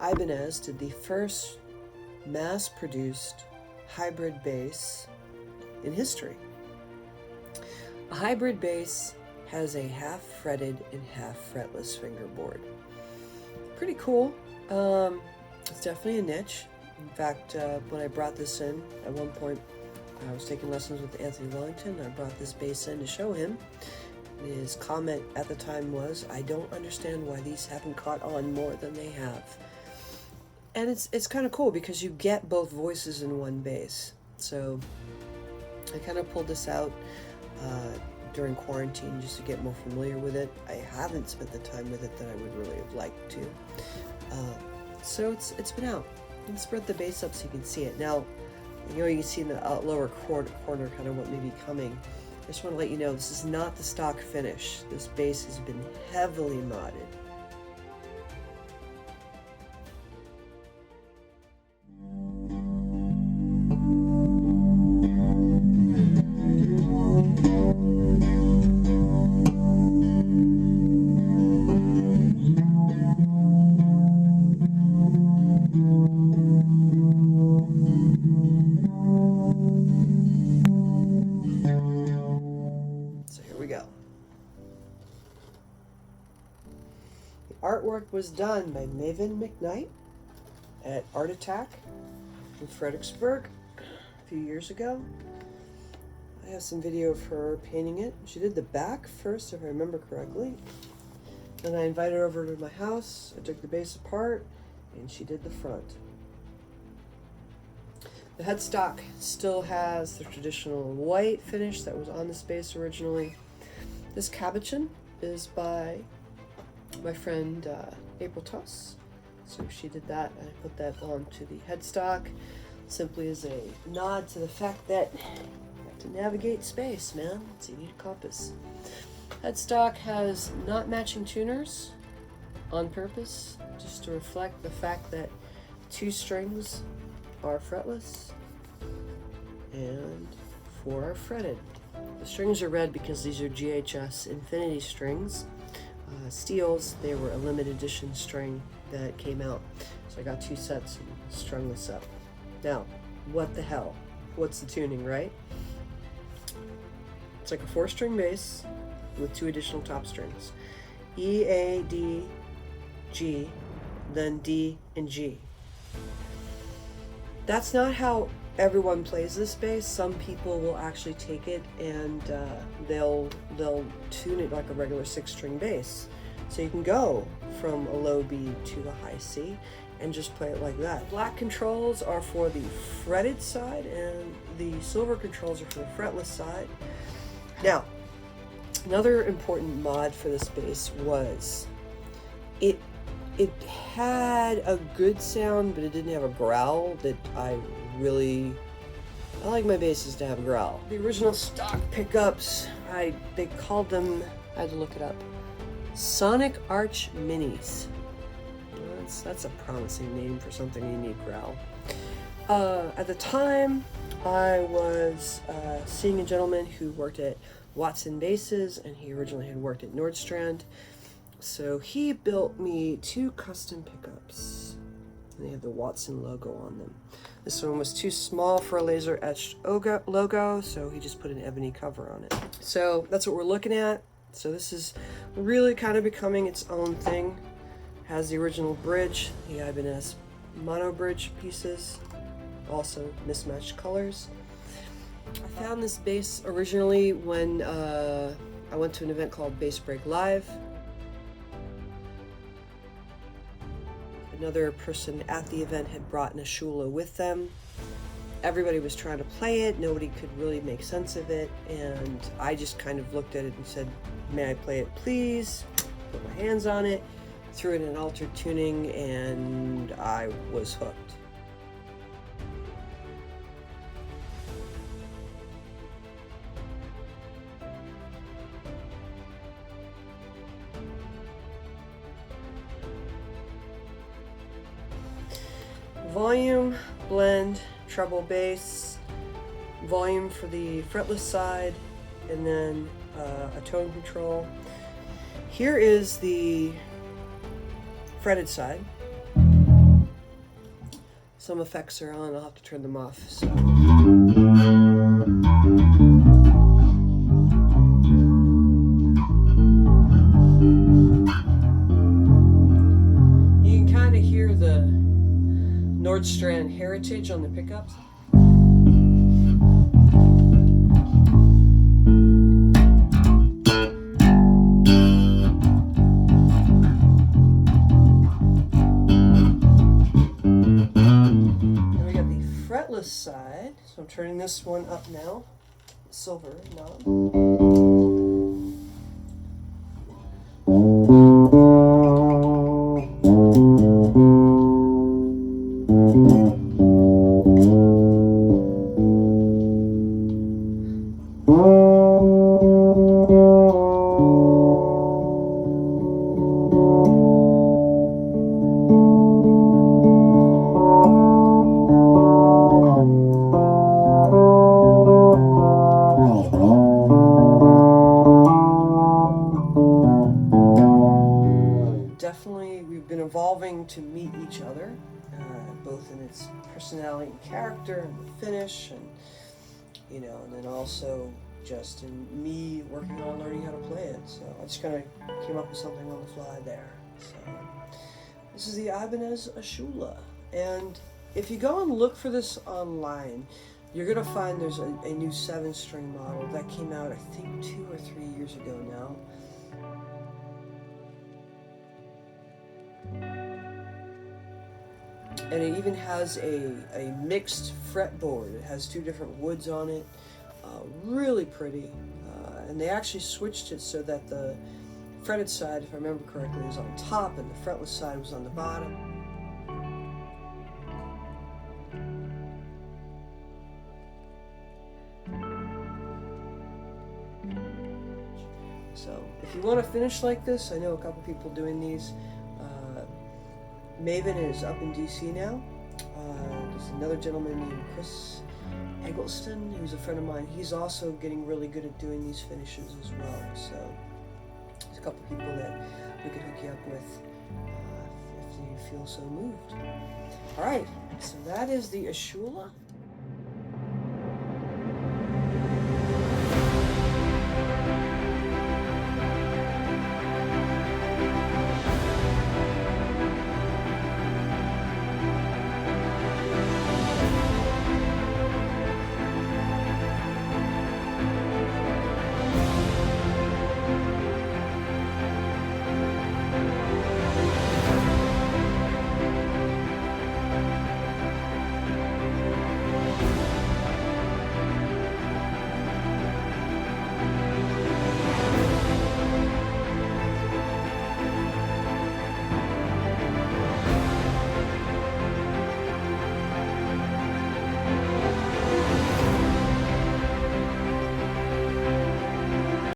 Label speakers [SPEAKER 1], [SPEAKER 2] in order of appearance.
[SPEAKER 1] Ibanez did the first mass-produced hybrid bass in history. A hybrid bass has a half fretted and half fretless fingerboard. Pretty cool. It's definitely a niche. In fact, when I brought this in, at one point, I was taking lessons with Anthony Wellington. I brought this bass in to show him. His comment at the time was, "I don't understand why these haven't caught on more than they have." And it's kind of cool because you get both voices in one bass. So I kind of pulled this out during quarantine just to get more familiar with it. I haven't spent the time with it that I would really have liked to. So it's been out. Let's spread the bass up so you can see it. Now, you can see in the lower corner kind of what may be coming. I just want to let you know this is not the stock finish. This bass has been heavily modded. Artwork was done by Maven McKnight at Art Attack in Fredericksburg a few years ago. I have some video of her painting it. She did the back first, if I remember correctly. Then I invited her over to my house. I took the bass apart, and she did the front. The headstock still has the traditional white finish that was on this bass originally. This cabochon is by my friend April Tuss. So she did that, and I put that onto the headstock simply as a nod to the fact that you have to navigate space, man. So you need a compass. Headstock has not matching tuners on purpose, just to reflect the fact that 2 strings are fretless and 4 are fretted. The strings are red because these are GHS Infinity strings. Steels, they were a limited edition string that came out. So I got 2 sets and strung this up. Now, what the hell? What's the tuning, right? It's like a 4-string bass with 2 additional top strings. E, A, D, G, then D and G. That's not how everyone plays this bass. Some people will actually take it and they'll tune it like a regular 6-string bass. So you can go from a low B to a high C and just play it like that. Black controls are for the fretted side and the silver controls are for the fretless side. Now, another important mod for this bass was it had a good sound, but it didn't have a growl that I like my basses to have a growl. The original stock pickups, they called them, I had to look it up, Sonic Arch Minis. That's a promising name for something you need growl. At the time, I was seeing a gentleman who worked at Watson Basses, and he originally had worked at Nordstrand. So he built me 2 custom pickups. And they have the Watson logo on them. This one was too small for a laser etched logo, so he just put an ebony cover on it. So that's what we're looking at. So this is really kind of becoming its own thing. Has the original bridge, the Ibanez mono bridge pieces, also mismatched colors. I found this bass originally when I went to an event called Bass Break Live. Another person at the event had brought an Ashula with them. Everybody was trying to play it, nobody could really make sense of it, and I just kind of looked at it and said, "May I play it please?" Put my hands on it, threw it in an altered tuning, and I was hooked. Volume, blend, treble bass, volume for the fretless side, and then a tone control. Here is the fretted side. Some effects are on, I'll have to turn them off. So. You can kind of hear the Nordstrand heritage on the pickups. Fretless side, so I'm turning this one up now, silver knob. Definitely, we've been evolving to meet each other, both in its personality and character and the finish, and you know, and then also just in me working on learning how to play it. So I just kind of came up with something on the fly there. So this is the Ibanez Ashula, and if you go and look for this online, you're gonna find there's a new 7-string model that came out, I think 2 or 3 years ago now. And it even has a mixed fretboard. It has 2 different woods on it. Really pretty. And they actually switched it so that the fretted side, if I remember correctly, was on top and the fretless side was on the bottom. So if you want to finish like this, I know a couple people doing these. Maven is up in DC now. There's another gentleman named Chris Eggleston, who's a friend of mine. He's also getting really good at doing these finishes as well. So there's a couple people that we could hook you up with if you feel so moved. All right, so that is the Ashula.